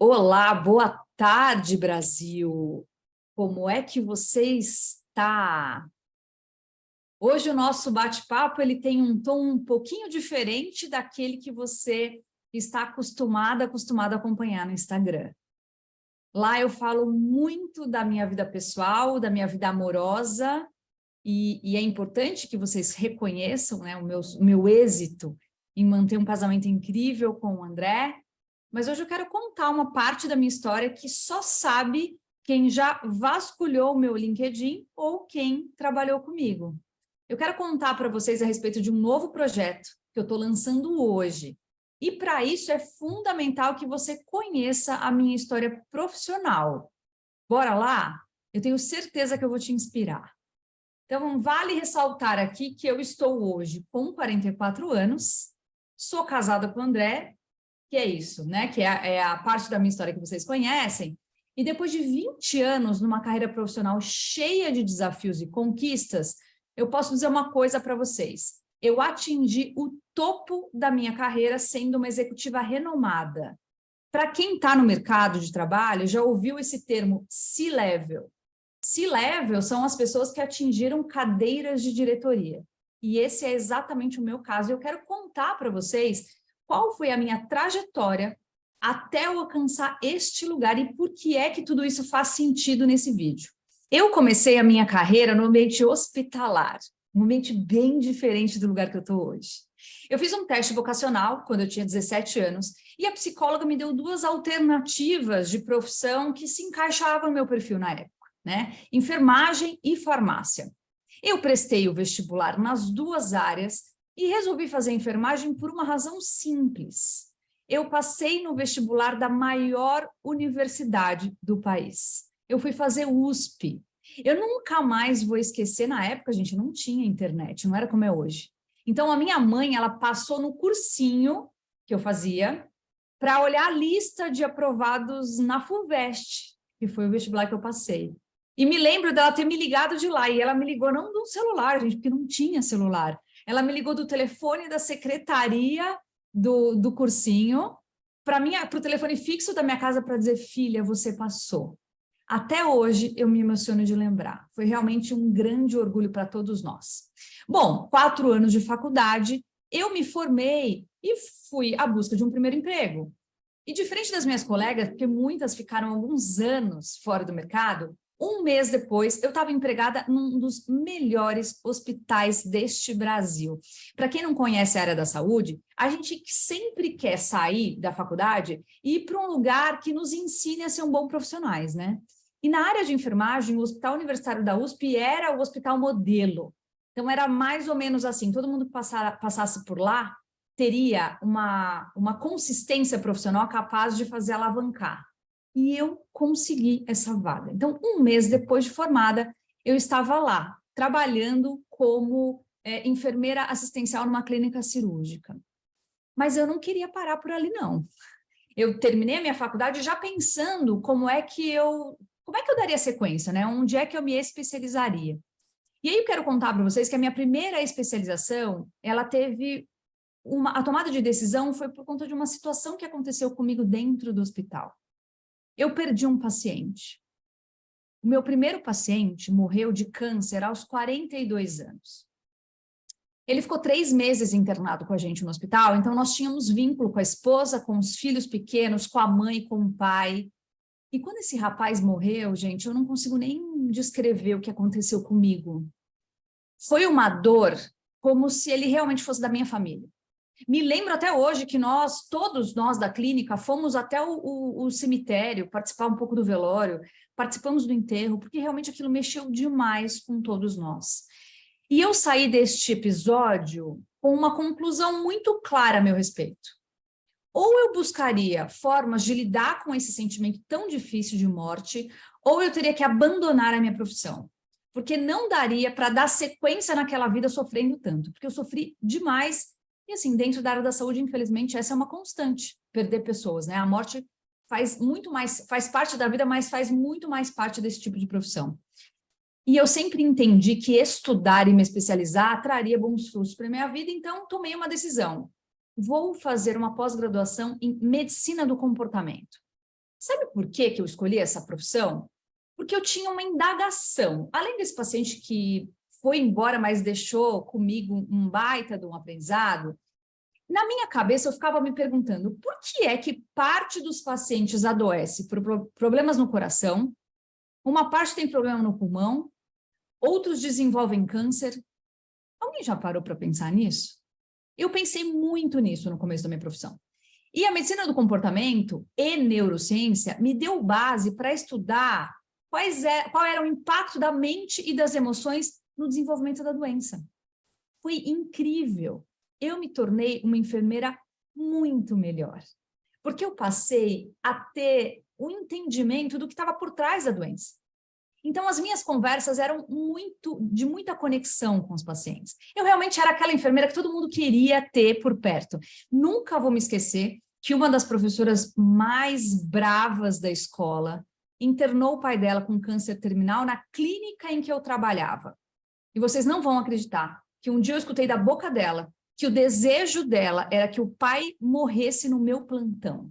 Olá, boa tarde, Brasil. Como é que você está? Hoje o nosso bate-papo ele tem um tom um pouquinho diferente daquele que você está acostumado a acompanhar no Instagram. Lá eu falo muito da minha vida pessoal, da minha vida amorosa, e é importante que vocês reconheçam, né, o meu êxito em manter um casamento incrível com o André. Mas hoje eu quero contar uma parte da minha história que só sabe quem já vasculhou o meu LinkedIn ou quem trabalhou comigo. Eu quero contar para vocês a respeito de um novo projeto que eu estou lançando hoje. E para isso é fundamental que você conheça a minha história profissional. Bora lá? Eu tenho certeza que eu vou te inspirar. Então, vale ressaltar aqui que eu estou hoje com 44 anos, sou casada com o André, que é isso, né? Que é a parte da minha história que vocês conhecem. E depois de 20 anos numa carreira profissional cheia de desafios e conquistas, eu posso dizer uma coisa para vocês. Eu atingi o topo da minha carreira sendo uma executiva renomada. Para quem está no mercado de trabalho, já ouviu esse termo C-Level. C-Level são as pessoas que atingiram cadeiras de diretoria. E esse é exatamente o meu caso. Eu quero contar para vocês qual foi a minha trajetória até eu alcançar este lugar e por que é que tudo isso faz sentido nesse vídeo. Eu comecei a minha carreira no ambiente hospitalar, um ambiente bem diferente do lugar que eu estou hoje. Eu fiz um teste vocacional quando eu tinha 17 anos e a psicóloga me deu duas alternativas de profissão que se encaixavam no meu perfil na época, né? Enfermagem e farmácia. Eu prestei o vestibular nas duas áreas e resolvi fazer enfermagem por uma razão simples. Eu passei no vestibular da maior universidade do país. Eu fui fazer USP. Eu nunca mais vou esquecer, na época, gente, não tinha internet, não era como é hoje. Então, a minha mãe, ela passou no cursinho que eu fazia para olhar a lista de aprovados na FUVEST, que foi o vestibular que eu passei. E me lembro dela ter me ligado de lá, e ela me ligou não do celular, gente, porque não tinha celular. Ela me ligou do telefone da secretaria do cursinho para o telefone fixo da minha casa para dizer, filha, você passou. Até hoje eu me emociono de lembrar. Foi realmente um grande orgulho para todos nós. Bom, 4 anos de faculdade, eu me formei e fui à busca de um primeiro emprego. E diferente das minhas colegas, porque muitas ficaram alguns anos fora do mercado, um mês depois, eu estava empregada num dos melhores hospitais deste Brasil. Para quem não conhece a área da saúde, a gente sempre quer sair da faculdade e ir para um lugar que nos ensine a ser um bom profissionais, né? E na área de enfermagem, o Hospital Universitário da USP era o hospital modelo. Então, era mais ou menos assim, todo mundo que passasse por lá teria uma consistência profissional capaz de fazer alavancar. E eu consegui essa vaga. Então, um mês depois de formada, eu estava lá, trabalhando como enfermeira assistencial numa clínica cirúrgica. Mas eu não queria parar por ali, não. Eu terminei a minha faculdade já pensando como é que eu daria sequência, né? Onde é que eu me especializaria? E aí eu quero contar para vocês que a minha primeira especialização, ela teve a tomada de decisão foi por conta de uma situação que aconteceu comigo dentro do hospital. Eu perdi um paciente. O meu primeiro paciente morreu de câncer aos 42 anos. Ele ficou 3 meses internado com a gente no hospital, então nós tínhamos vínculo com a esposa, com os filhos pequenos, com a mãe, com o pai. E quando esse rapaz morreu, gente, eu não consigo nem descrever o que aconteceu comigo. Foi uma dor como se ele realmente fosse da minha família. Me lembro até hoje que todos nós da clínica, fomos até o cemitério, participar um pouco do velório, participamos do enterro, porque realmente aquilo mexeu demais com todos nós. E eu saí deste episódio com uma conclusão muito clara a meu respeito. Ou eu buscaria formas de lidar com esse sentimento tão difícil de morte, ou eu teria que abandonar a minha profissão. Porque não daria para dar sequência naquela vida sofrendo tanto, porque eu sofri demais. E assim, dentro da área da saúde, infelizmente, essa é uma constante, perder pessoas, né? A morte faz muito mais, faz parte da vida, mas faz muito mais parte desse tipo de profissão. E eu sempre entendi que estudar e me especializar traria bons frutos para a minha vida, então tomei uma decisão. Vou fazer uma pós-graduação em medicina do comportamento. Sabe por que que eu escolhi essa profissão? Porque eu tinha uma indagação. Além desse paciente que foi embora, mas deixou comigo um baita de um aprendizado, na minha cabeça eu ficava me perguntando por que é que parte dos pacientes adoece por problemas no coração, uma parte tem problema no pulmão, outros desenvolvem câncer. Alguém já parou para pensar nisso? Eu pensei muito nisso no começo da minha profissão. E a medicina do comportamento e neurociência me deu base para estudar qual era o impacto da mente e das emoções no desenvolvimento da doença. Foi incrível. Eu me tornei uma enfermeira muito melhor, porque eu passei a ter um entendimento do que estava por trás da doença. Então, as minhas conversas eram de muita conexão com os pacientes. Eu realmente era aquela enfermeira que todo mundo queria ter por perto. Nunca vou me esquecer que uma das professoras mais bravas da escola internou o pai dela com câncer terminal na clínica em que eu trabalhava. E vocês não vão acreditar que um dia eu escutei da boca dela que o desejo dela era que o pai morresse no meu plantão.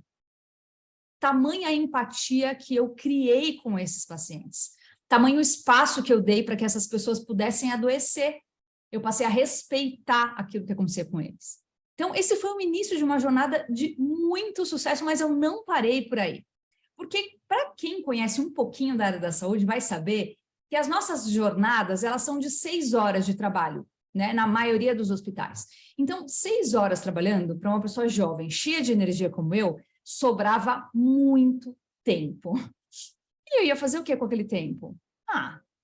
Tamanha empatia que eu criei com esses pacientes. Tamanho espaço que eu dei para que essas pessoas pudessem adoecer. Eu passei a respeitar aquilo que acontecia com eles. Então, esse foi o início de uma jornada de muito sucesso, mas eu não parei por aí. Porque, para quem conhece um pouquinho da área da saúde, vai saber que as nossas jornadas, elas são de 6 horas de trabalho, né, na maioria dos hospitais. Então, 6 horas trabalhando, para uma pessoa jovem, cheia de energia como eu, sobrava muito tempo. E eu ia fazer o que com aquele tempo?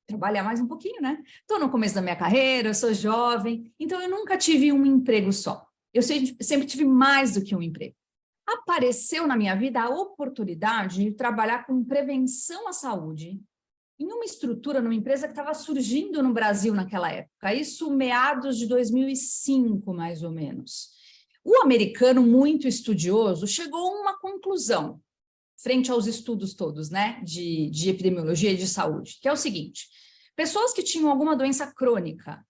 Trabalhar mais um pouquinho, né? Estou no começo da minha carreira, eu sou jovem, então eu nunca tive um emprego só. Eu sempre tive mais do que um emprego. Apareceu na minha vida a oportunidade de trabalhar com prevenção à saúde em uma estrutura, numa empresa que estava surgindo no Brasil naquela época, isso meados de 2005, mais ou menos. O americano, muito estudioso, chegou a uma conclusão, frente aos estudos todos, né, de epidemiologia e de saúde, que é o seguinte: pessoas que tinham alguma doença crônica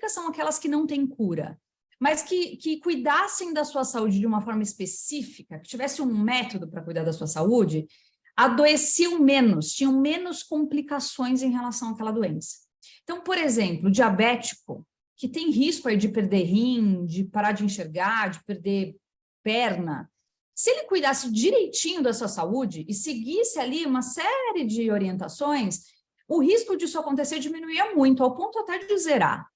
são aquelas que não têm cura, mas que cuidassem da sua saúde de uma forma específica, que tivesse um método para cuidar da sua saúde, adoeciam menos, tinham menos complicações em relação àquela doença. Então, por exemplo, o diabético, que tem risco aí de perder rim, de parar de enxergar, de perder perna, se ele cuidasse direitinho da sua saúde e seguisse ali uma série de orientações, o risco disso acontecer diminuía muito, ao ponto até de zerar.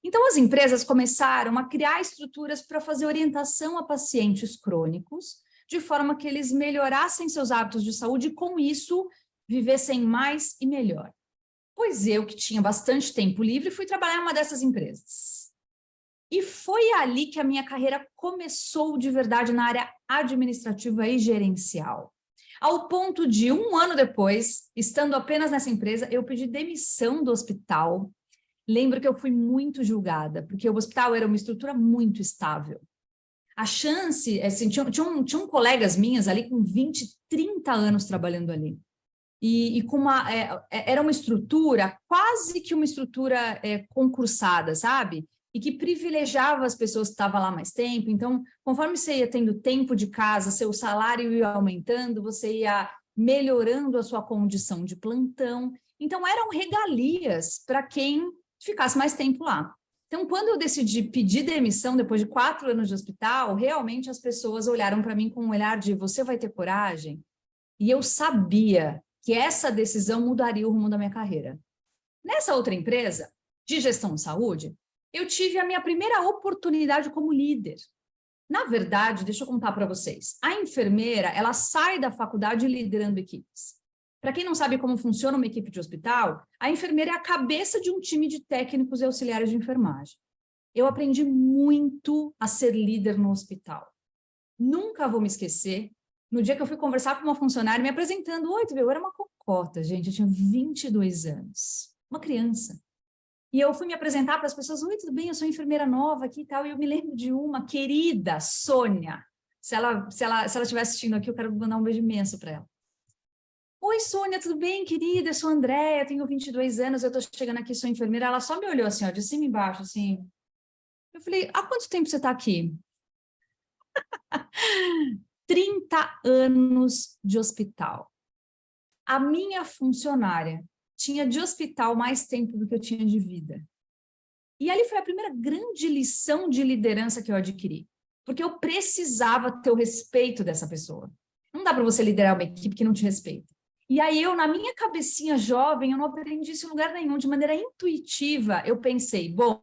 Então, as empresas começaram a criar estruturas para fazer orientação a pacientes crônicos, de forma que eles melhorassem seus hábitos de saúde e, com isso, vivessem mais e melhor. Pois eu, que tinha bastante tempo livre, fui trabalhar em uma dessas empresas. E foi ali que a minha carreira começou de verdade na área administrativa e gerencial. Ao ponto de, 1 ano depois, estando apenas nessa empresa, eu pedi demissão do hospital. Lembro que eu fui muito julgada, porque o hospital era uma estrutura muito estável. A chance, assim, tinham colegas minhas ali com 20, 30 anos trabalhando ali. E com era uma estrutura, quase que uma estrutura concursada, sabe? E que privilegiava as pessoas que estavam lá mais tempo. Então, conforme você ia tendo tempo de casa, seu salário ia aumentando, você ia melhorando a sua condição de plantão. Então, eram regalias para quem ficasse mais tempo lá. Então, quando eu decidi pedir demissão depois de 4 anos de hospital, realmente as pessoas olharam para mim com um olhar de: você vai ter coragem? E eu sabia que essa decisão mudaria o rumo da minha carreira. Nessa outra empresa, de gestão de saúde, eu tive a minha primeira oportunidade como líder. Na verdade, deixa eu contar para vocês, a enfermeira, ela sai da faculdade liderando equipes. Para quem não sabe como funciona uma equipe de hospital, a enfermeira é a cabeça de um time de técnicos e auxiliares de enfermagem. Eu aprendi muito a ser líder no hospital. Nunca vou me esquecer, no dia que eu fui conversar com uma funcionária me apresentando: oi, tu viu? Eu era uma cocota, gente, eu tinha 22 anos, uma criança. E eu fui me apresentar para as pessoas: oi, tudo bem? Eu sou enfermeira nova aqui e tal. E eu me lembro de uma querida, Sônia. Se ela estiver assistindo aqui, eu quero mandar um beijo imenso para ela. Oi, Sônia, tudo bem, querida? Eu sou a Andréia, tenho 22 anos, eu estou chegando aqui, sou enfermeira. Ela só me olhou assim, ó, de cima e embaixo, assim. Eu falei: há quanto tempo você está aqui? 30 anos de hospital. A minha funcionária tinha de hospital mais tempo do que eu tinha de vida. E ali foi a primeira grande lição de liderança que eu adquiri, porque eu precisava ter o respeito dessa pessoa. Não dá para você liderar uma equipe que não te respeita. E aí eu, na minha cabecinha jovem, eu não aprendi isso em lugar nenhum, de maneira intuitiva, eu pensei, bom,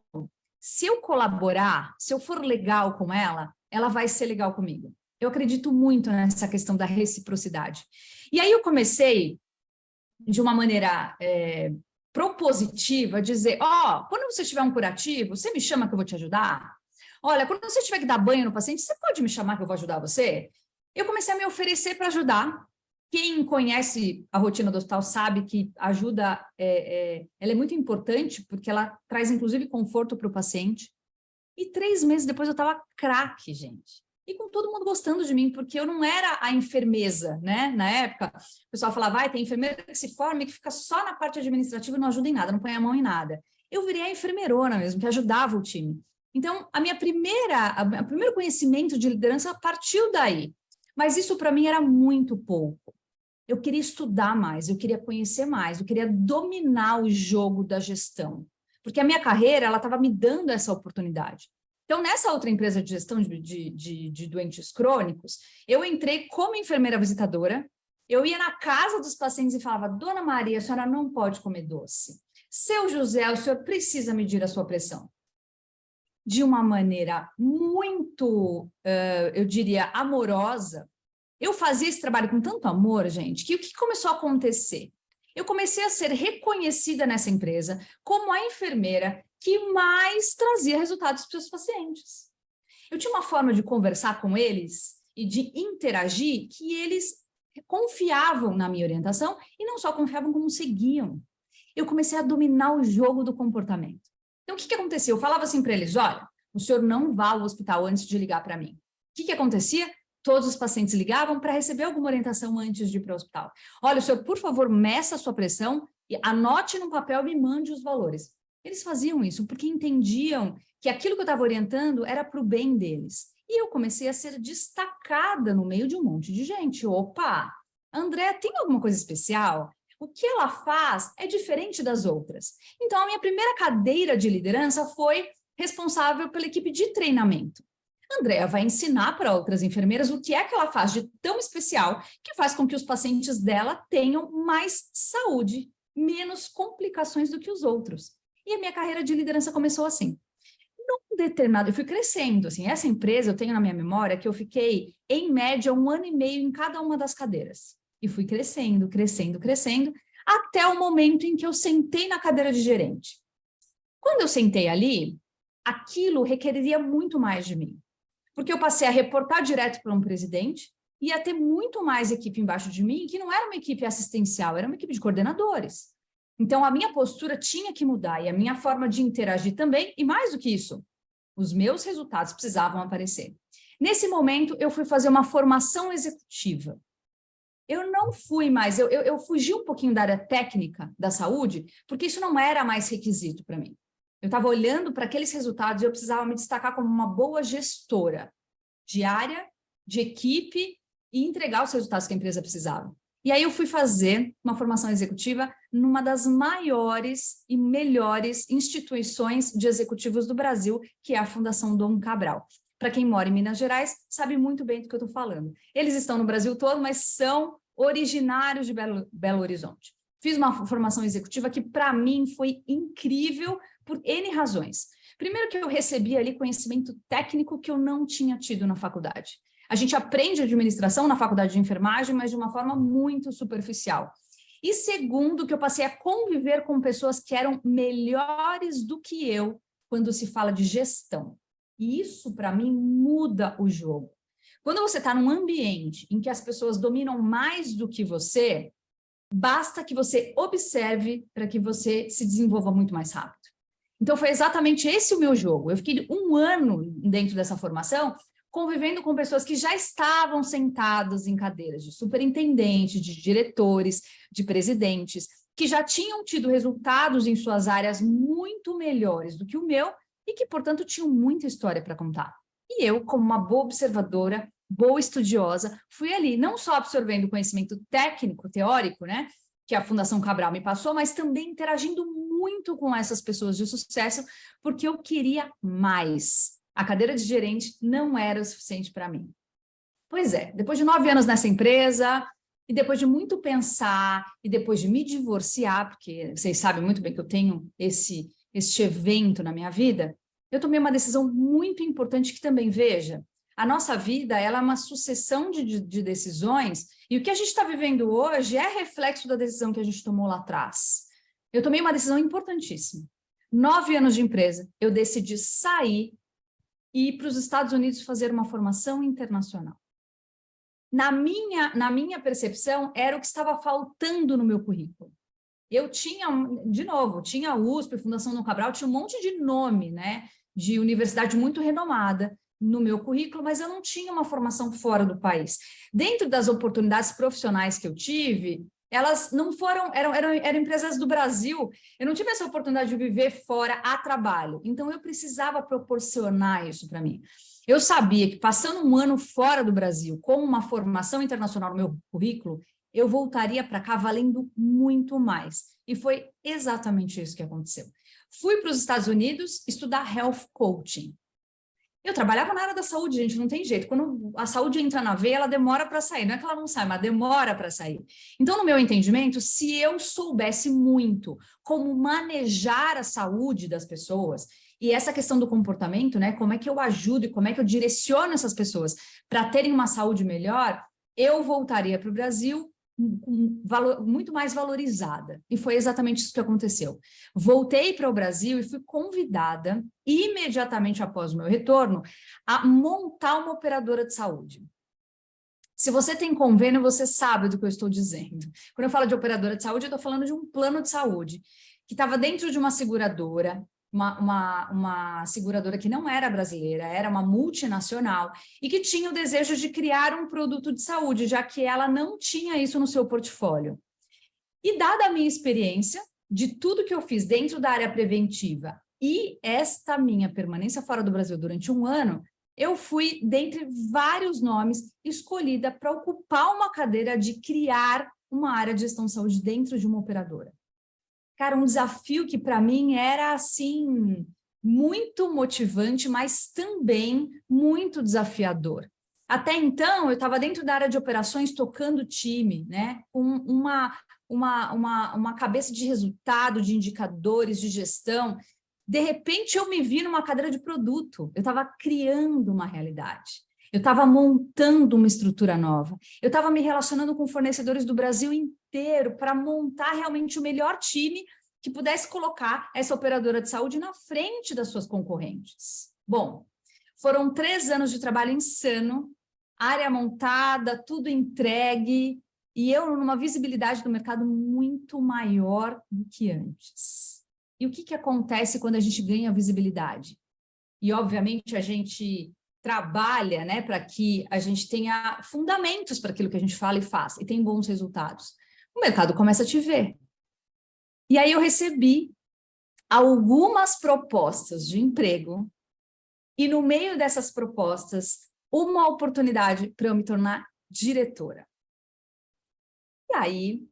se eu colaborar, se eu for legal com ela, ela vai ser legal comigo. Eu acredito muito nessa questão da reciprocidade. E aí eu comecei, de uma maneira propositiva, a dizer, quando você tiver um curativo, você me chama que eu vou te ajudar? Olha, quando você tiver que dar banho no paciente, você pode me chamar que eu vou ajudar você? Eu comecei a me oferecer para ajudar. Quem conhece a rotina do hospital sabe que ajuda, ela é muito importante, porque ela traz, inclusive, conforto para o paciente. E 3 meses depois eu estava craque, gente. E com todo mundo gostando de mim, porque eu não era a enfermeza, né? Na época, o pessoal falava, vai, tem enfermeira que se forma e que fica só na parte administrativa e não ajuda em nada, não põe a mão em nada. Eu virei a enfermeirona mesmo, que ajudava o time. Então, o primeiro conhecimento de liderança partiu daí. Mas isso, para mim, era muito pouco. Eu queria estudar mais, eu queria conhecer mais, eu queria dominar o jogo da gestão. Porque a minha carreira, ela estava me dando essa oportunidade. Então, nessa outra empresa de gestão de doentes crônicos, eu entrei como enfermeira visitadora, eu ia na casa dos pacientes e falava, Dona Maria, a senhora não pode comer doce. Seu José, o senhor precisa medir a sua pressão. De uma maneira muito, eu diria, amorosa. Eu fazia esse trabalho com tanto amor, gente, que o que começou a acontecer? Eu comecei a ser reconhecida nessa empresa como a enfermeira que mais trazia resultados para os seus pacientes. Eu tinha uma forma de conversar com eles e de interagir que eles confiavam na minha orientação e não só confiavam, como seguiam. Eu comecei a dominar o jogo do comportamento. Então, o que aconteceu? Eu falava assim para eles, olha, o senhor não vá ao hospital antes de ligar para mim. O que acontecia? Todos os pacientes ligavam para receber alguma orientação antes de ir para o hospital. Olha, o senhor, por favor, meça a sua pressão e anote no papel e me mande os valores. Eles faziam isso porque entendiam que aquilo que eu estava orientando era para o bem deles. E eu comecei a ser destacada no meio de um monte de gente. Opa, André, tem alguma coisa especial? O que ela faz é diferente das outras. Então, a minha primeira cadeira de liderança foi responsável pela equipe de treinamento. Andréa vai ensinar para outras enfermeiras o que é que ela faz de tão especial que faz com que os pacientes dela tenham mais saúde, menos complicações do que os outros. E a minha carreira de liderança começou assim. Num determinado, eu fui crescendo, assim, essa empresa eu tenho na minha memória que eu fiquei, em média, 1 ano e meio em cada uma das cadeiras. E fui crescendo, crescendo, crescendo, até o momento em que eu sentei na cadeira de gerente. Quando eu sentei ali, aquilo requeriria muito mais de mim. Porque eu passei a reportar direto para um presidente, ia ter muito mais equipe embaixo de mim, que não era uma equipe assistencial, era uma equipe de coordenadores. Então, a minha postura tinha que mudar, e a minha forma de interagir também, e mais do que isso, os meus resultados precisavam aparecer. Nesse momento, eu fui fazer uma formação executiva. Eu não fui mais, eu fugi um pouquinho da área técnica da saúde, porque isso não era mais requisito para mim. Eu estava olhando para aqueles resultados e eu precisava me destacar como uma boa gestora de área, de equipe e entregar os resultados que a empresa precisava. E aí eu fui fazer uma formação executiva numa das maiores e melhores instituições de executivos do Brasil, que é a Fundação Dom Cabral. Para quem mora em Minas Gerais, sabe muito bem do que eu estou falando. Eles estão no Brasil todo, mas são originários de Belo Horizonte. Fiz uma formação executiva que, para mim, foi incrível por N razões. Primeiro que eu recebi ali conhecimento técnico que eu não tinha tido na faculdade. A gente aprende administração na faculdade de enfermagem, mas de uma forma muito superficial. E segundo, que eu passei a conviver com pessoas que eram melhores do que eu quando se fala de gestão. E isso, para mim, muda o jogo. Quando você está num ambiente em que as pessoas dominam mais do que você, basta que você observe para que você se desenvolva muito mais rápido. Então, foi exatamente esse o meu jogo. Eu fiquei 1 ano dentro dessa formação, convivendo com pessoas que já estavam sentadas em cadeiras de superintendente, de diretores, de presidentes, que já tinham tido resultados em suas áreas muito melhores do que o meu e que, portanto, tinham muita história para contar. E eu, como uma boa observadora, boa estudiosa, fui ali não só absorvendo conhecimento técnico, teórico, né, que a Fundação Cabral me passou, mas também interagindo muito com essas pessoas de sucesso, porque eu queria mais. A cadeira de gerente não era o suficiente para mim. Pois é, depois de 9 anos nessa empresa, e depois de muito pensar, e depois de me divorciar, porque vocês sabem muito bem que eu tenho este evento na minha vida, eu tomei uma decisão muito importante que também, veja, a nossa vida ela é uma sucessão de decisões, e o que a gente está vivendo hoje é reflexo da decisão que a gente tomou lá atrás. Eu tomei uma decisão importantíssima. 9 anos de empresa, eu decidi sair e ir para os Estados Unidos fazer uma formação internacional. Na minha percepção, era o que estava faltando no meu currículo. Eu tinha, de novo, tinha a USP, Fundação Dom Cabral, tinha um monte de nome, né, de universidade muito renomada no meu currículo, mas eu não tinha uma formação fora do país. Dentro das oportunidades profissionais que eu tive, elas não foram, eram empresas do Brasil, eu não tive essa oportunidade de viver fora a trabalho, então eu precisava proporcionar isso para mim. Eu sabia que passando um ano fora do Brasil, com uma formação internacional no meu currículo, eu voltaria para cá valendo muito mais. E foi exatamente isso que aconteceu. Fui para os Estados Unidos estudar Health Coaching. Eu trabalhava na área da saúde, gente, não tem jeito. Quando a saúde entra na veia, ela demora para sair. Não é que ela não sai, mas demora para sair. Então, no meu entendimento, se eu soubesse muito como manejar a saúde das pessoas, e essa questão do comportamento, né? Como é que eu ajudo e como é que eu direciono essas pessoas para terem uma saúde melhor, eu voltaria para o Brasil muito mais valorizada. E foi exatamente isso que aconteceu. Voltei para o Brasil e fui convidada, imediatamente após o meu retorno, a montar uma operadora de saúde. Se você tem convênio, você sabe do que eu estou dizendo. Quando eu falo de operadora de saúde, eu estou falando de um plano de saúde que estava dentro de uma seguradora, uma seguradora que não era brasileira, era uma multinacional, e que tinha o desejo de criar um produto de saúde, já que ela não tinha isso no seu portfólio. E dada a minha experiência, de tudo que eu fiz dentro da área preventiva e esta minha permanência fora do Brasil durante um ano, eu fui, dentre vários nomes, escolhida para ocupar uma cadeira de criar uma área de gestão de saúde dentro de uma operadora. Cara, um desafio que para mim era, assim, muito motivante, mas também muito desafiador. Até então, eu estava dentro da área de operações tocando time, né? Com uma cabeça de resultado, de indicadores, de gestão. De repente, eu me vi numa cadeira de produto. Eu estava criando uma realidade. Eu estava montando uma estrutura nova. Eu estava me relacionando com fornecedores do Brasil inteiro para montar realmente o melhor time que pudesse colocar essa operadora de saúde na frente das suas concorrentes. Bom, foram 3 anos de trabalho insano, área montada, tudo entregue, e eu numa visibilidade do mercado muito maior do que antes. E o que acontece quando a gente ganha visibilidade? E, obviamente, a gente trabalha, né, para que a gente tenha fundamentos para aquilo que a gente fala e faz, e tem bons resultados. O mercado começa a te ver. E aí eu recebi algumas propostas de emprego, e no meio dessas propostas, uma oportunidade para eu me tornar diretora. E aí,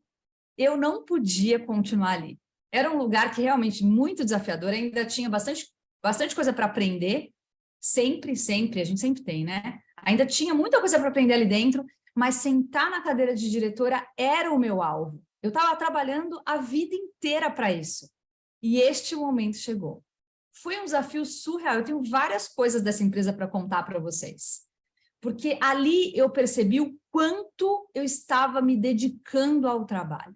eu não podia continuar ali. Era um lugar que realmente muito desafiador, ainda tinha bastante coisa para aprender, sempre, a gente sempre tem, né? Ainda tinha muita coisa para aprender ali dentro, mas sentar na cadeira de diretora era o meu alvo. Eu estava trabalhando a vida inteira para isso. E este momento chegou. Foi um desafio surreal. Eu tenho várias coisas dessa empresa para contar para vocês. Porque ali eu percebi o quanto eu estava me dedicando ao trabalho.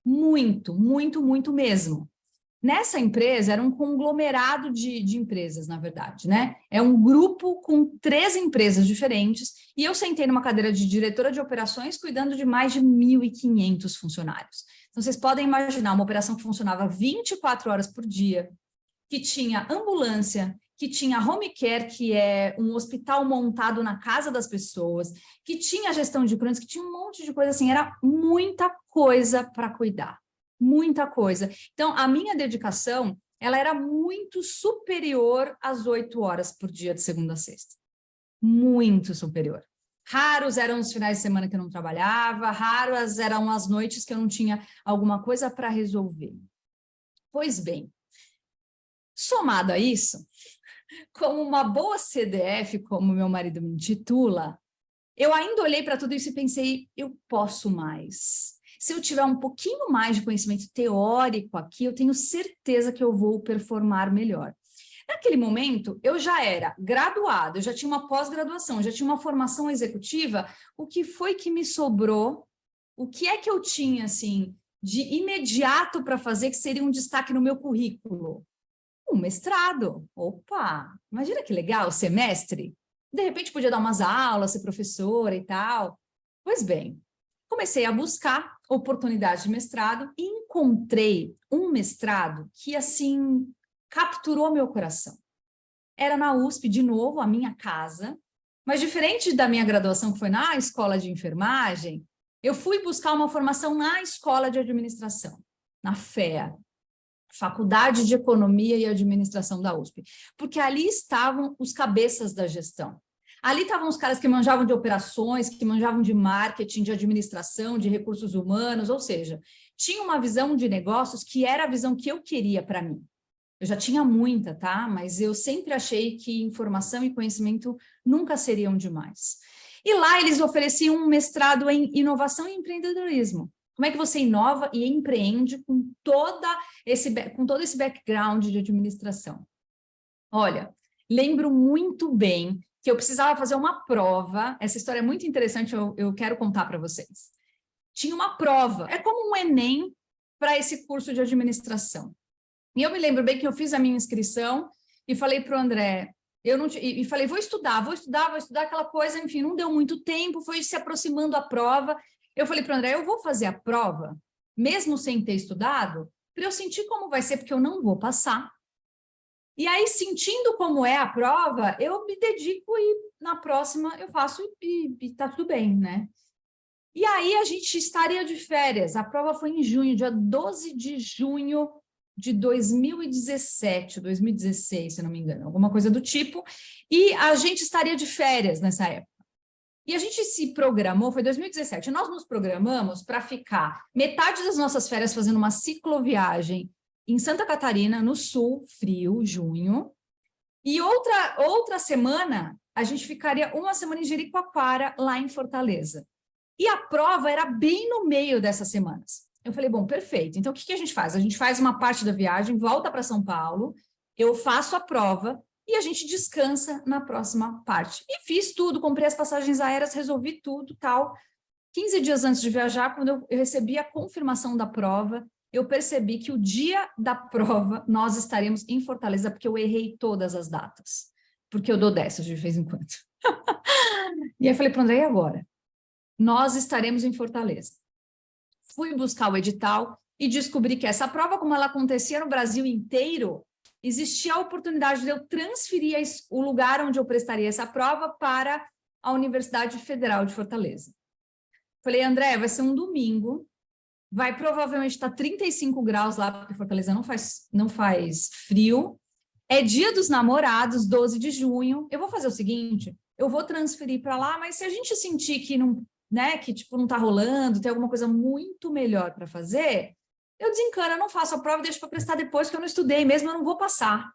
Muito, muito, muito mesmo. Nessa empresa, era um conglomerado de empresas, na verdade, né? É um grupo com 3 empresas diferentes, e eu sentei numa cadeira de diretora de operações, cuidando de mais de 1.500 funcionários. Então, vocês podem imaginar uma operação que funcionava 24 horas por dia, que tinha ambulância, que tinha home care, que é um hospital montado na casa das pessoas, que tinha gestão de crônicos, que tinha um monte de coisa assim, era muita coisa para cuidar. Muita coisa. Então, a minha dedicação, ela era muito superior às 8 horas por dia, de segunda a sexta. muito superior. Raros eram os finais de semana que eu não trabalhava, raras eram as noites que eu não tinha alguma coisa para resolver. Pois bem, somado a isso, como uma boa CDF, como meu marido me intitula, eu ainda olhei para tudo isso e pensei, eu posso mais. Se eu tiver um pouquinho mais de conhecimento teórico aqui, eu tenho certeza que eu vou performar melhor. Naquele momento, eu já era graduada, eu já tinha uma pós-graduação, já tinha uma formação executiva. O que foi que me sobrou? O que é que eu tinha, assim, de imediato para fazer que seria um destaque no meu currículo? Um mestrado. Opa, imagina que legal, semestre. De repente podia dar umas aulas, ser professora e tal. Pois bem, comecei a buscar oportunidades de mestrado e encontrei um mestrado que, assim, capturou meu coração. Era na USP, de novo, a minha casa, mas diferente da minha graduação, que foi na escola de enfermagem, eu fui buscar uma formação na escola de administração, na FEA, Faculdade de Economia e Administração da USP, porque ali estavam os cabeças da gestão. Ali estavam os caras que manjavam de operações, que manjavam de marketing, de administração, de recursos humanos, ou seja, tinha uma visão de negócios que era a visão que eu queria para mim. Eu já tinha muita, tá? Mas eu sempre achei que informação e conhecimento nunca seriam demais. E lá eles ofereciam um mestrado em inovação e empreendedorismo. Como é que você inova e empreende com todo esse background de administração? Olha, lembro muito bem que eu precisava fazer uma prova. Essa história é muito interessante, eu quero contar para vocês. Tinha uma prova, é como um Enem para esse curso de administração. E eu me lembro bem que eu fiz a minha inscrição e falei para o André, e falei, vou estudar aquela coisa, enfim, não deu muito tempo, foi se aproximando a prova. Eu falei para o André, eu vou fazer a prova, mesmo sem ter estudado, para eu sentir como vai ser, porque eu não vou passar. E aí, sentindo como é a prova, eu me dedico e na próxima eu faço e tá tudo bem, né? E aí a gente estaria de férias. A prova foi em junho, dia 12 de junho de 2017, 2016, se não me engano, alguma coisa do tipo. E a gente estaria de férias nessa época. E a gente se programou, foi 2017, nós nos programamos para ficar metade das nossas férias fazendo uma cicloviagem em Santa Catarina, no sul, frio, junho, e outra semana a gente ficaria uma semana em Jericoacoara, lá em Fortaleza. E a prova era bem no meio dessas semanas. Eu falei, bom, perfeito. Então, o que a gente faz? A gente faz uma parte da viagem, volta para São Paulo, eu faço a prova e a gente descansa na próxima parte. E fiz tudo, comprei as passagens aéreas, resolvi tudo, tal. 15 dias antes de viajar, quando eu recebi a confirmação da prova, eu percebi que o dia da prova nós estaríamos em Fortaleza, porque eu errei todas as datas. Porque eu dou dessas de vez em quando. E aí eu falei para o André, e agora? Nós estaremos em Fortaleza. Fui buscar o edital e descobri que essa prova, como ela acontecia no Brasil inteiro, existia a oportunidade de eu transferir o lugar onde eu prestaria essa prova para a Universidade Federal de Fortaleza. Falei, André, vai ser um domingo, vai provavelmente estar 35 graus lá, porque Fortaleza não faz frio, é dia dos namorados, 12 de junho, eu vou fazer o seguinte, eu vou transferir para lá, mas se a gente sentir que não, né, que tipo não está rolando, tem alguma coisa muito melhor para fazer, eu desencano, eu não faço a prova, deixo para prestar depois, que eu não estudei mesmo, eu não vou passar.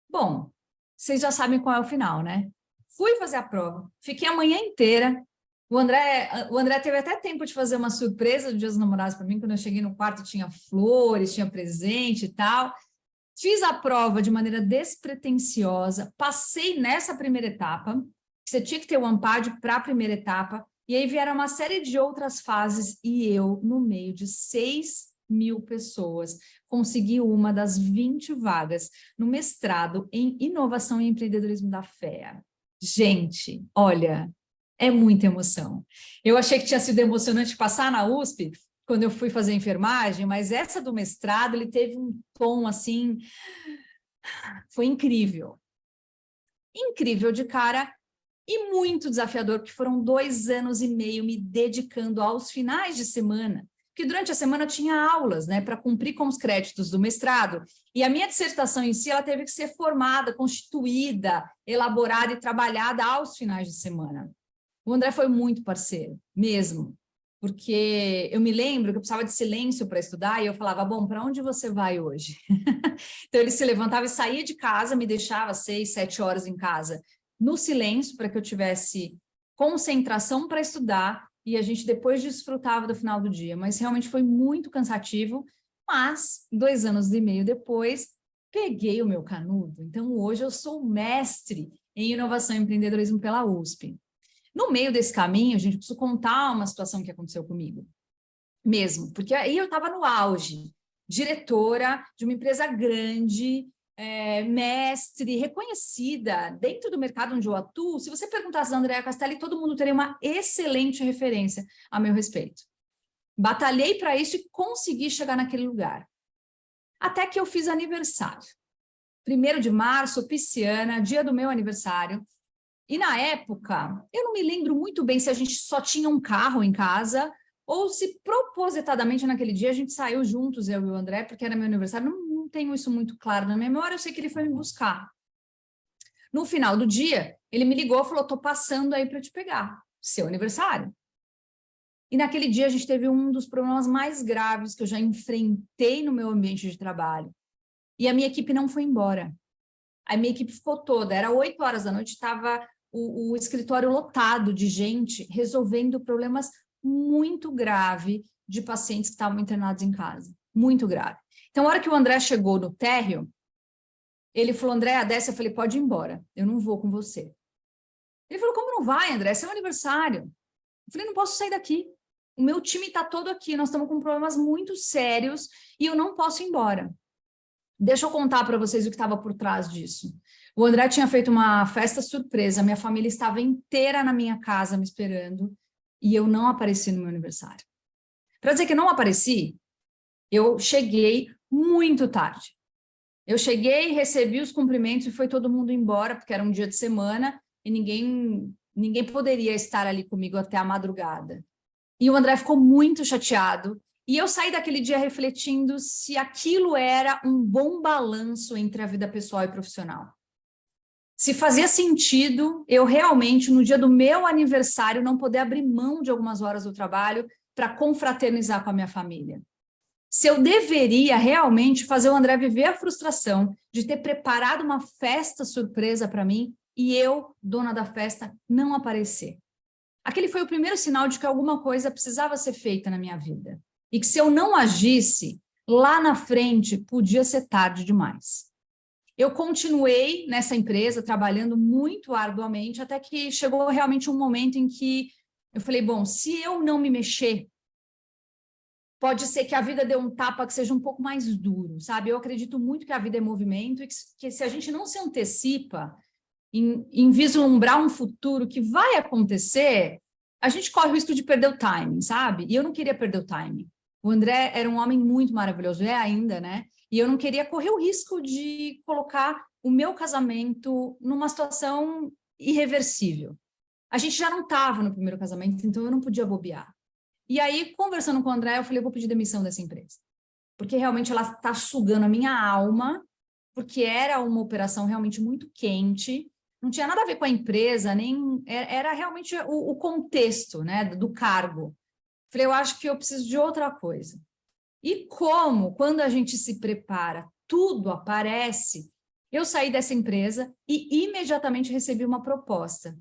Bom, vocês já sabem qual é o final, né? Fui fazer a prova, fiquei a manhã inteira. O André teve até tempo de fazer uma surpresa do Dia dos Namorados para mim. Quando eu cheguei no quarto, tinha flores, tinha presente e tal. Fiz a prova de maneira despretensiosa, passei nessa primeira etapa. Você tinha que ter o ANPAD para a primeira etapa, e aí vieram uma série de outras fases, e eu, no meio de 6.000 pessoas, consegui uma das 20 vagas no mestrado em Inovação e Empreendedorismo da FEA. Gente, olha, é muita emoção. Eu achei que tinha sido emocionante passar na USP, quando eu fui fazer enfermagem, mas essa do mestrado, ele teve um tom, assim, foi incrível. Incrível de cara e muito desafiador, porque foram 2 anos e meio me dedicando aos finais de semana porque durante a semana eu tinha aulas, né, para cumprir com os créditos do mestrado, e a minha dissertação em si, ela teve que ser formada, constituída, elaborada e trabalhada aos finais de semana. O André foi muito parceiro, mesmo, porque eu me lembro que eu precisava de silêncio para estudar e eu falava, bom, para onde você vai hoje? Então ele se levantava e saía de casa, me deixava 6, 7 horas em casa, no silêncio, para que eu tivesse concentração para estudar, e a gente depois desfrutava do final do dia, mas realmente foi muito cansativo, mas 2 anos e meio depois, peguei o meu canudo, então hoje eu sou mestre em inovação e empreendedorismo pela USP. No meio desse caminho, a gente precisa contar uma situação que aconteceu comigo, mesmo, porque aí eu estava no auge, diretora de uma empresa grande, mestre, reconhecida dentro do mercado onde eu atuo. Se você perguntasse a Andréa Castelli, todo mundo teria uma excelente referência a meu respeito. Batalhei para isso e consegui chegar naquele lugar. Até que eu fiz aniversário. 1º de março, pisciana, dia do meu aniversário. E na época, eu não me lembro muito bem se a gente só tinha um carro em casa ou se propositadamente naquele dia a gente saiu juntos, eu e o André, porque era meu aniversário. Não tenho isso muito claro na minha memória, eu sei que ele foi me buscar. No final do dia, ele me ligou e falou, tô passando aí para te pegar, seu aniversário. E naquele dia a gente teve um dos problemas mais graves que eu já enfrentei no meu ambiente de trabalho. E a minha equipe não foi embora. A minha equipe ficou toda, era 8 horas da noite, estava o escritório lotado de gente resolvendo problemas muito graves de pacientes que estavam internados em casa. Muito grave. Então, a hora que o André chegou no térreo, ele falou, André, desce, eu falei, pode ir embora, eu não vou com você. Ele falou, como não vai, André? É seu aniversário. Eu falei, não posso sair daqui. O meu time está todo aqui, nós estamos com problemas muito sérios e eu não posso ir embora. Deixa eu contar para vocês o que estava por trás disso. O André tinha feito uma festa surpresa, minha família estava inteira na minha casa me esperando e eu não apareci no meu aniversário. Para dizer que eu não apareci, eu cheguei muito tarde. Eu cheguei, recebi os cumprimentos e foi todo mundo embora, porque era um dia de semana e ninguém poderia estar ali comigo até a madrugada. E o André ficou muito chateado. E eu saí daquele dia refletindo se aquilo era um bom balanço entre a vida pessoal e profissional. Se fazia sentido eu realmente, no dia do meu aniversário, não poder abrir mão de algumas horas do trabalho para confraternizar com a minha família. Se eu deveria realmente fazer o André viver a frustração de ter preparado uma festa surpresa para mim e eu, dona da festa, não aparecer. Aquele foi o primeiro sinal de que alguma coisa precisava ser feita na minha vida. E que se eu não agisse, lá na frente podia ser tarde demais. Eu continuei nessa empresa, trabalhando muito arduamente, até que chegou realmente um momento em que eu falei, bom, se eu não me mexer, pode ser que a vida dê um tapa que seja um pouco mais duro, sabe? Eu acredito muito que a vida é movimento e que se a gente não se antecipa em vislumbrar um futuro que vai acontecer, a gente corre o risco de perder o timing, sabe? E eu não queria perder o timing. O André era um homem muito maravilhoso, é ainda, né? E eu não queria correr o risco de colocar o meu casamento numa situação irreversível. A gente já não estava no primeiro casamento, então eu não podia bobear. E aí, conversando com o André, eu falei, eu vou pedir demissão dessa empresa. Porque realmente ela está sugando a minha alma, porque era uma operação realmente muito quente, não tinha nada a ver com a empresa, nem era realmente o contexto, né, do cargo. Falei, eu acho que eu preciso de outra coisa. E como, quando a gente se prepara, tudo aparece, eu saí dessa empresa e imediatamente recebi uma proposta.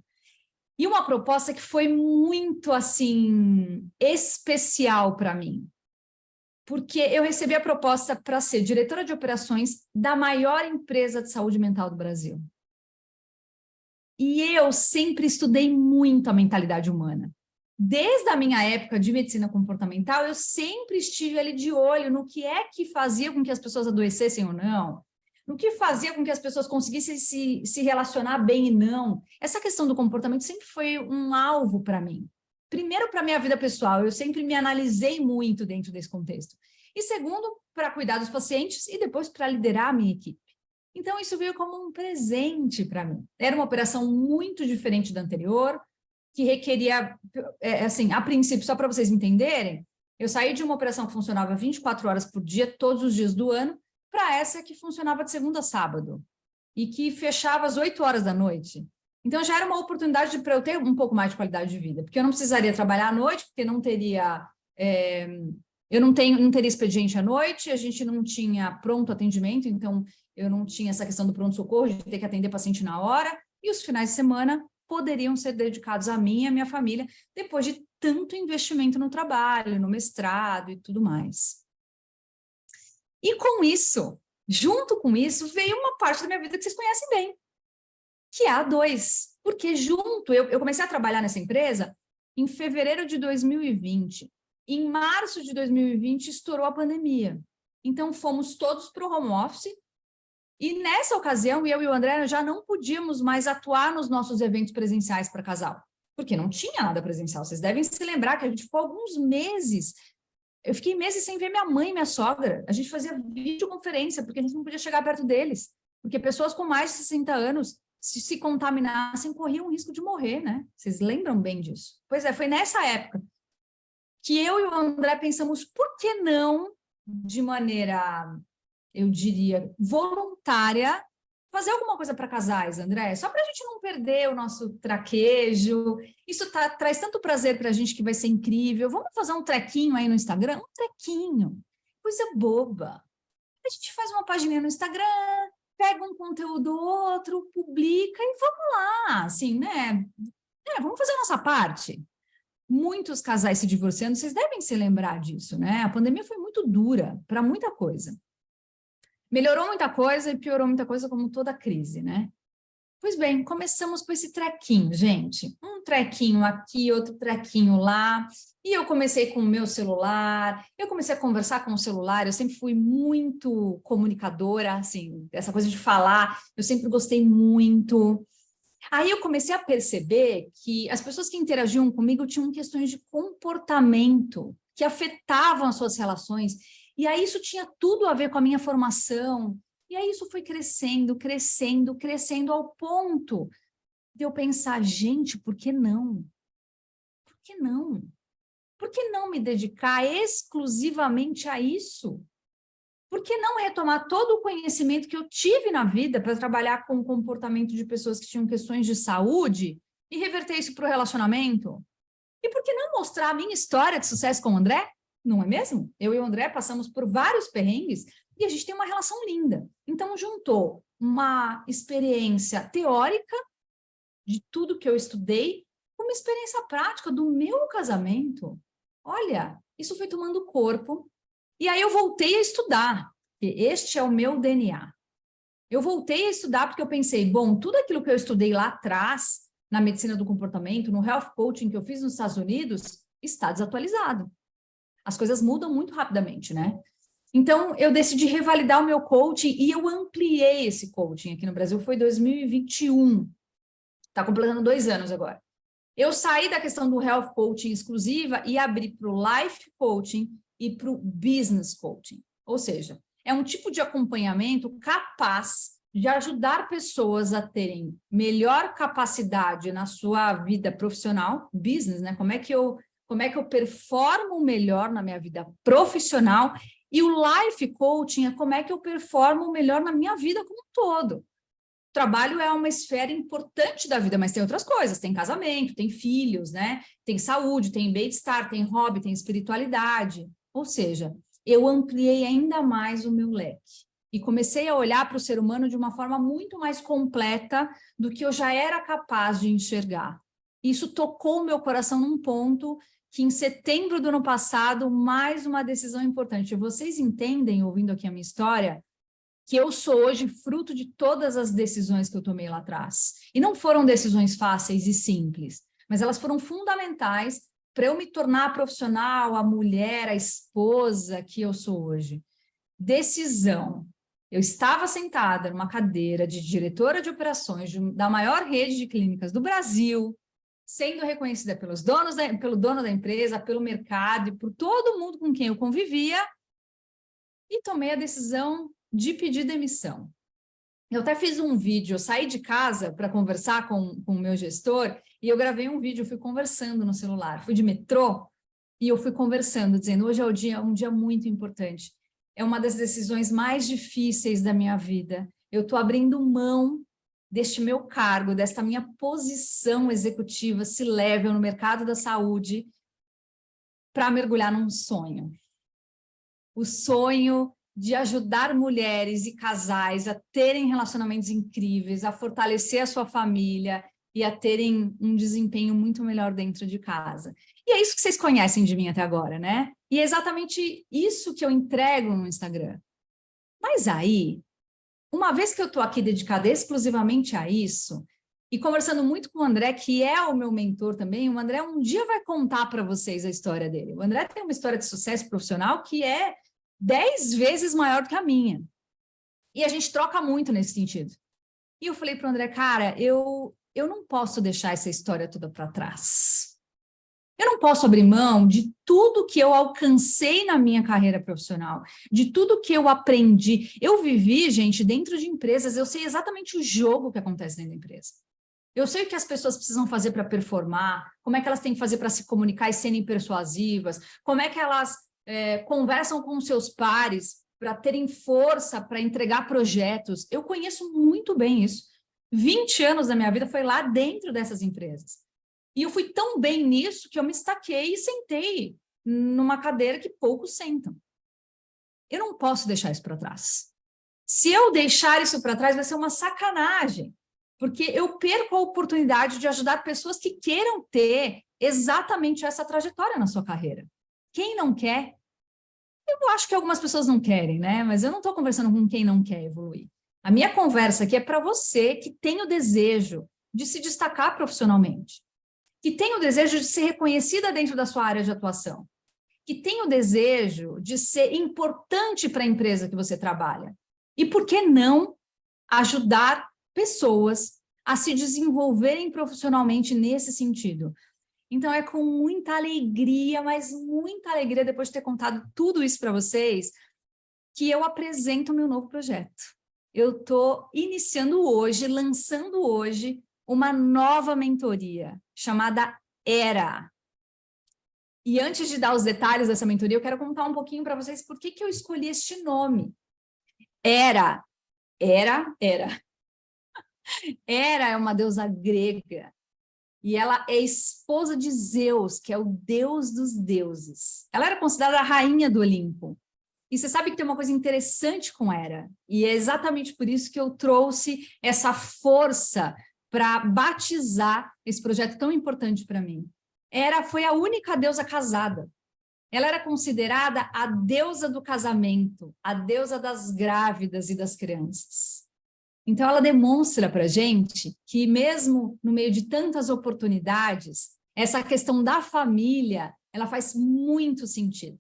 E uma proposta que foi muito, assim, especial para mim. Porque eu recebi a proposta para ser diretora de operações da maior empresa de saúde mental do Brasil. E eu sempre estudei muito a mentalidade humana. Desde a minha época de medicina comportamental, eu sempre estive ali de olho no que é que fazia com que as pessoas adoecessem ou não, no que fazia com que as pessoas conseguissem se relacionar bem e não. Essa questão do comportamento sempre foi um alvo para mim. Primeiro, para a minha vida pessoal, eu sempre me analisei muito dentro desse contexto. E segundo, para cuidar dos pacientes e depois para liderar a minha equipe. Então, isso veio como um presente para mim. Era uma operação muito diferente da anterior, que requeria, assim, a princípio, só para vocês entenderem, Eu saí de uma operação que funcionava 24 horas por dia, todos os dias do ano, para essa que funcionava de segunda a sábado e que fechava às 8 horas da noite. Então, já era uma oportunidade para eu ter um pouco mais de qualidade de vida, porque eu não precisaria trabalhar à noite, porque não teria... eu não teria expediente à noite, a gente não tinha pronto atendimento, então eu não tinha essa questão do pronto-socorro, de ter que atender paciente na hora, e os finais de semana poderiam ser dedicados a mim e à minha família, depois de tanto investimento no trabalho, no mestrado e tudo mais. E com isso, junto com isso, veio uma parte da minha vida que vocês conhecem bem, que é a A2. Porque junto, eu comecei a trabalhar nessa empresa em fevereiro de 2020. Em março de 2020, estourou a pandemia. Então, fomos todos para o home office. E nessa ocasião, eu e o André já não podíamos mais atuar nos nossos eventos presenciais para casal, porque não tinha nada presencial. Vocês devem se lembrar que a gente ficou alguns meses. Eu fiquei meses sem ver minha mãe e minha sogra. A gente fazia videoconferência, porque a gente não podia chegar perto deles. Porque pessoas com mais de 60 anos, se contaminassem, corriam o risco de morrer, né? Vocês lembram bem disso? Pois é, foi nessa época que eu e o André pensamos, por que não, de maneira, eu diria, voluntária, fazer alguma coisa para casais, André? Só para a gente não perder o nosso traquejo. Isso traz tanto prazer para a gente que vai ser incrível. Vamos fazer um trequinho aí no Instagram? Um trequinho. Coisa boba. A gente faz uma página no Instagram, pega um conteúdo outro, publica e vamos lá, assim, né? Vamos fazer a nossa parte. Muitos casais se divorciando, vocês devem se lembrar disso, né? A pandemia foi muito dura para muita coisa. Melhorou muita coisa e piorou muita coisa, como toda crise, né? Pois bem, começamos com esse trequinho, gente. Um trequinho aqui, outro trequinho lá. E eu comecei com o meu celular, eu comecei a conversar com o celular, eu sempre fui muito comunicadora, assim, essa coisa de falar, eu sempre gostei muito. Aí eu comecei a perceber que as pessoas que interagiam comigo tinham questões de comportamento que afetavam as suas relações. E aí isso tinha tudo a ver com a minha formação. E aí isso foi crescendo, crescendo, crescendo ao ponto de eu pensar, gente, por que não? Por que não? Por que não me dedicar exclusivamente a isso? Por que não retomar todo o conhecimento que eu tive na vida para trabalhar com o comportamento de pessoas que tinham questões de saúde e reverter isso para o relacionamento? E por que não mostrar a minha história de sucesso com o André? Não é mesmo? Eu e o André passamos por vários perrengues e a gente tem uma relação linda. Então, juntou uma experiência teórica de tudo que eu estudei com uma experiência prática do meu casamento. Olha, isso foi tomando corpo. E aí eu voltei a estudar, porque este é o meu DNA. Eu voltei a estudar porque eu pensei, bom, tudo aquilo que eu estudei lá atrás, na medicina do comportamento, no health coaching que eu fiz nos Estados Unidos, está desatualizado. As coisas mudam muito rapidamente, né? Então, eu decidi revalidar o meu coaching e eu ampliei esse coaching aqui no Brasil. Foi 2021. Está completando 2 anos agora. Eu saí da questão do health coaching exclusiva e abri para o life coaching e para o business coaching. Ou seja, é um tipo de acompanhamento capaz de ajudar pessoas a terem melhor capacidade na sua vida profissional, business, né? Como é que eu performo melhor na minha vida profissional, e o life coaching é como é que eu performo melhor na minha vida como um todo. O trabalho é uma esfera importante da vida, mas tem outras coisas, tem casamento, tem filhos, né? Tem saúde, tem bem-estar, tem hobby, tem espiritualidade. Ou seja, eu ampliei ainda mais o meu leque e comecei a olhar para o ser humano de uma forma muito mais completa do que eu já era capaz de enxergar. Isso tocou o meu coração num ponto que em setembro do ano passado, mais uma decisão importante. Vocês entendem, ouvindo aqui a minha história, que eu sou hoje fruto de todas as decisões que eu tomei lá atrás. E não foram decisões fáceis e simples, mas elas foram fundamentais para eu me tornar a profissional, a mulher, a esposa que eu sou hoje. Decisão. Eu estava sentada numa cadeira de diretora de operações da maior rede de clínicas do Brasil, sendo reconhecida pelo dono da empresa, pelo mercado e por todo mundo com quem eu convivia, e tomei a decisão de pedir demissão. Eu até fiz um vídeo, eu saí de casa para conversar com o meu gestor, e eu gravei um vídeo, fui conversando no celular, fui de metrô, E eu fui conversando, dizendo, hoje é um dia muito importante. É uma das decisões mais difíceis da minha vida. Eu estou abrindo mão deste meu cargo, desta minha posição executiva, C-level no mercado da saúde, para mergulhar num sonho. O sonho de ajudar mulheres e casais a terem relacionamentos incríveis, a fortalecer a sua família e a terem um desempenho muito melhor dentro de casa. E é isso que vocês conhecem de mim até agora, né? E é exatamente isso que eu entrego no Instagram. Mas aí, uma vez que eu estou aqui dedicada exclusivamente a isso, e conversando muito com o André, que é o meu mentor também, o André um dia vai contar para vocês a história dele. O André tem uma história de sucesso profissional que é 10 vezes maior do que a minha. E a gente troca muito nesse sentido. E eu falei para o André, cara, eu não posso deixar essa história toda para trás. Eu não posso abrir mão de tudo que eu alcancei na minha carreira profissional, de tudo que eu aprendi. Eu vivi, gente, dentro de empresas, eu sei exatamente o jogo que acontece dentro da empresa. Eu sei o que as pessoas precisam fazer para performar, como é que elas têm que fazer para se comunicar e serem persuasivas, como é que elas conversam com seus pares para terem força para entregar projetos. Eu conheço muito bem isso. 20 anos da minha vida foi lá dentro dessas empresas. E eu fui tão bem nisso que eu me estaquei e sentei numa cadeira que poucos sentam. Eu não posso deixar isso para trás. Se eu deixar isso para trás, vai ser uma sacanagem, porque eu perco a oportunidade de ajudar pessoas que queiram ter exatamente essa trajetória na sua carreira. Quem não quer? Eu acho que algumas pessoas não querem, né? Mas eu não estou conversando com quem não quer evoluir. A minha conversa aqui é para você que tem o desejo de se destacar profissionalmente, que tem o desejo de ser reconhecida dentro da sua área de atuação, que tem o desejo de ser importante para a empresa que você trabalha. E por que não ajudar pessoas a se desenvolverem profissionalmente nesse sentido? Então, é com muita alegria, mas muita alegria, depois de ter contado tudo isso para vocês, que eu apresento o meu novo projeto. Eu estou iniciando hoje, lançando hoje, uma nova mentoria, chamada ERA. E antes de dar os detalhes dessa mentoria, eu quero contar um pouquinho para vocês por que eu escolhi este nome. Hera é uma deusa grega. E ela é esposa de Zeus, que é o deus dos deuses. Ela era considerada a rainha do Olimpo. E você sabe que tem uma coisa interessante com Hera. E é exatamente por isso que eu trouxe essa força para batizar esse projeto tão importante para mim. Hera foi a única deusa casada. Ela era considerada a deusa do casamento, a deusa das grávidas e das crianças. Então, ela demonstra para a gente que, mesmo no meio de tantas oportunidades, essa questão da família, ela faz muito sentido.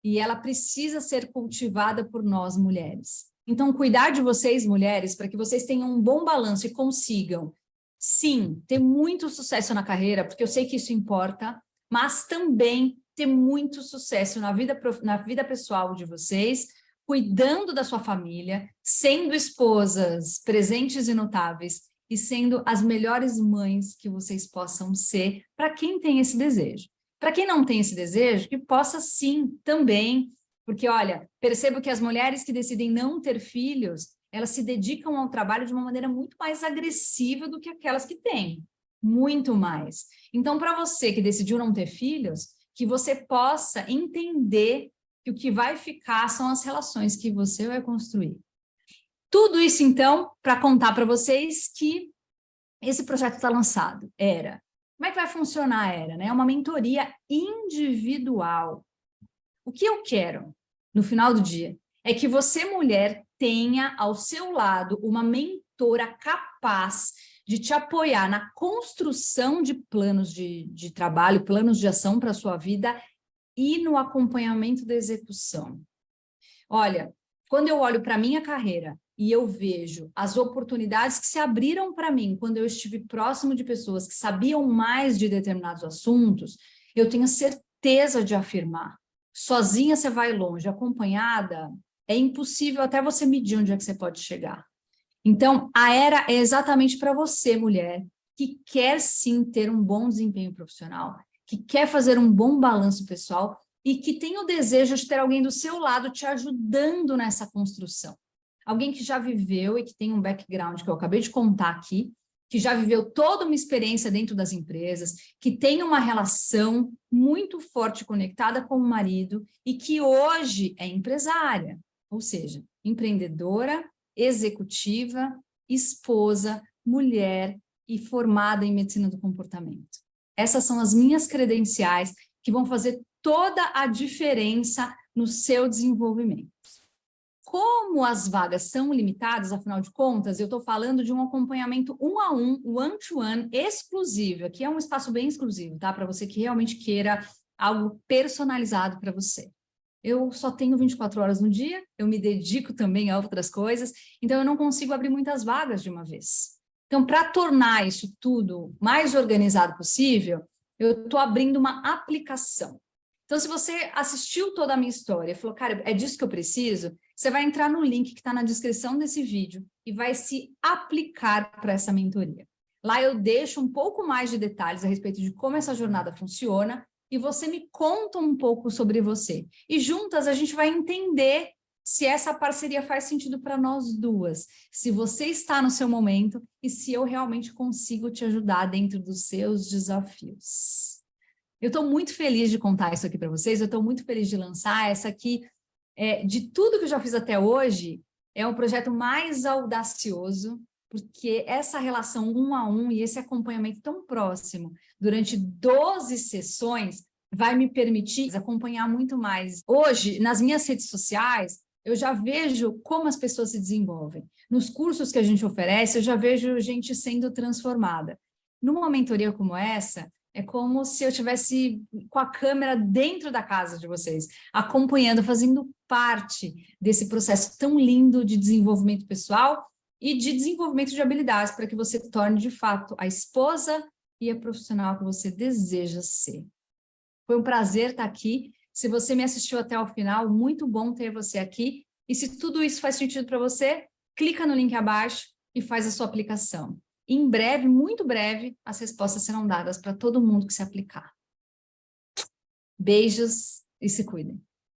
E ela precisa ser cultivada por nós, mulheres. Então, cuidar de vocês, mulheres, para que vocês tenham um bom balanço e consigam, sim, ter muito sucesso na carreira, porque eu sei que isso importa, mas também ter muito sucesso na vida pessoal de vocês, cuidando da sua família, sendo esposas presentes e notáveis e sendo as melhores mães que vocês possam ser para quem tem esse desejo. Para quem não tem esse desejo, que possa sim também, porque olha, percebo que as mulheres que decidem não ter filhos, elas se dedicam ao trabalho de uma maneira muito mais agressiva do que aquelas que têm, muito mais. Então, para você que decidiu não ter filhos, que você possa entender que o que vai ficar são as relações que você vai construir. Tudo isso, então, para contar para vocês que esse projeto está lançado, ERA. Como é que vai funcionar a ERA? Né? É uma mentoria individual. O que eu quero, no final do dia, é que você, mulher, tenha ao seu lado uma mentora capaz de te apoiar na construção de planos de trabalho, planos de ação para a sua vida e no acompanhamento da execução. Olha, quando eu olho para a minha carreira e eu vejo as oportunidades que se abriram para mim quando eu estive próximo de pessoas que sabiam mais de determinados assuntos, eu tenho certeza de afirmar. Sozinha você vai longe, acompanhada, é impossível até você medir onde é que você pode chegar. Então, a ERA é exatamente para você, mulher, que quer sim ter um bom desempenho profissional, que quer fazer um bom balanço pessoal e que tem o desejo de ter alguém do seu lado te ajudando nessa construção. Alguém que já viveu e que tem um background que eu acabei de contar aqui, que já viveu toda uma experiência dentro das empresas, que tem uma relação muito forte conectada com o marido e que hoje é empresária, ou seja, empreendedora, executiva, esposa, mulher e formada em medicina do comportamento. Essas são as minhas credenciais que vão fazer toda a diferença no seu desenvolvimento. Como as vagas são limitadas, afinal de contas, eu estou falando de um acompanhamento 1-a-1, one-to-one, exclusivo. Aqui é um espaço bem exclusivo, tá? Para você que realmente queira algo personalizado para você. Eu só tenho 24 horas no dia, eu me dedico também a outras coisas, então eu não consigo abrir muitas vagas de uma vez. Então, para tornar isso tudo mais organizado possível, eu estou abrindo uma aplicação. Então, se você assistiu toda a minha história e falou, cara, é disso que eu preciso, você vai entrar no link que está na descrição desse vídeo e vai se aplicar para essa mentoria. Lá eu deixo um pouco mais de detalhes a respeito de como essa jornada funciona e você me conta um pouco sobre você. E juntas a gente vai entender se essa parceria faz sentido para nós duas, se você está no seu momento e se eu realmente consigo te ajudar dentro dos seus desafios. Eu estou muito feliz de contar isso aqui para vocês, eu estou muito feliz de lançar essa aqui. De tudo que eu já fiz até hoje, é o projeto mais audacioso, porque essa relação 1-a-1 e esse acompanhamento tão próximo durante 12 sessões vai me permitir acompanhar muito mais. Hoje, nas minhas redes sociais, eu já vejo como as pessoas se desenvolvem. Nos cursos que a gente oferece, eu já vejo gente sendo transformada. Numa mentoria como essa, é como se eu estivesse com a câmera dentro da casa de vocês, acompanhando, fazendo parte desse processo tão lindo de desenvolvimento pessoal e de desenvolvimento de habilidades para que você torne, de fato, a esposa e a profissional que você deseja ser. Foi um prazer estar aqui. Se você me assistiu até o final, muito bom ter você aqui. E se tudo isso faz sentido para você, clica no link abaixo e faz a sua aplicação. Em breve, muito breve, as respostas serão dadas para todo mundo que se aplicar. Beijos e se cuidem.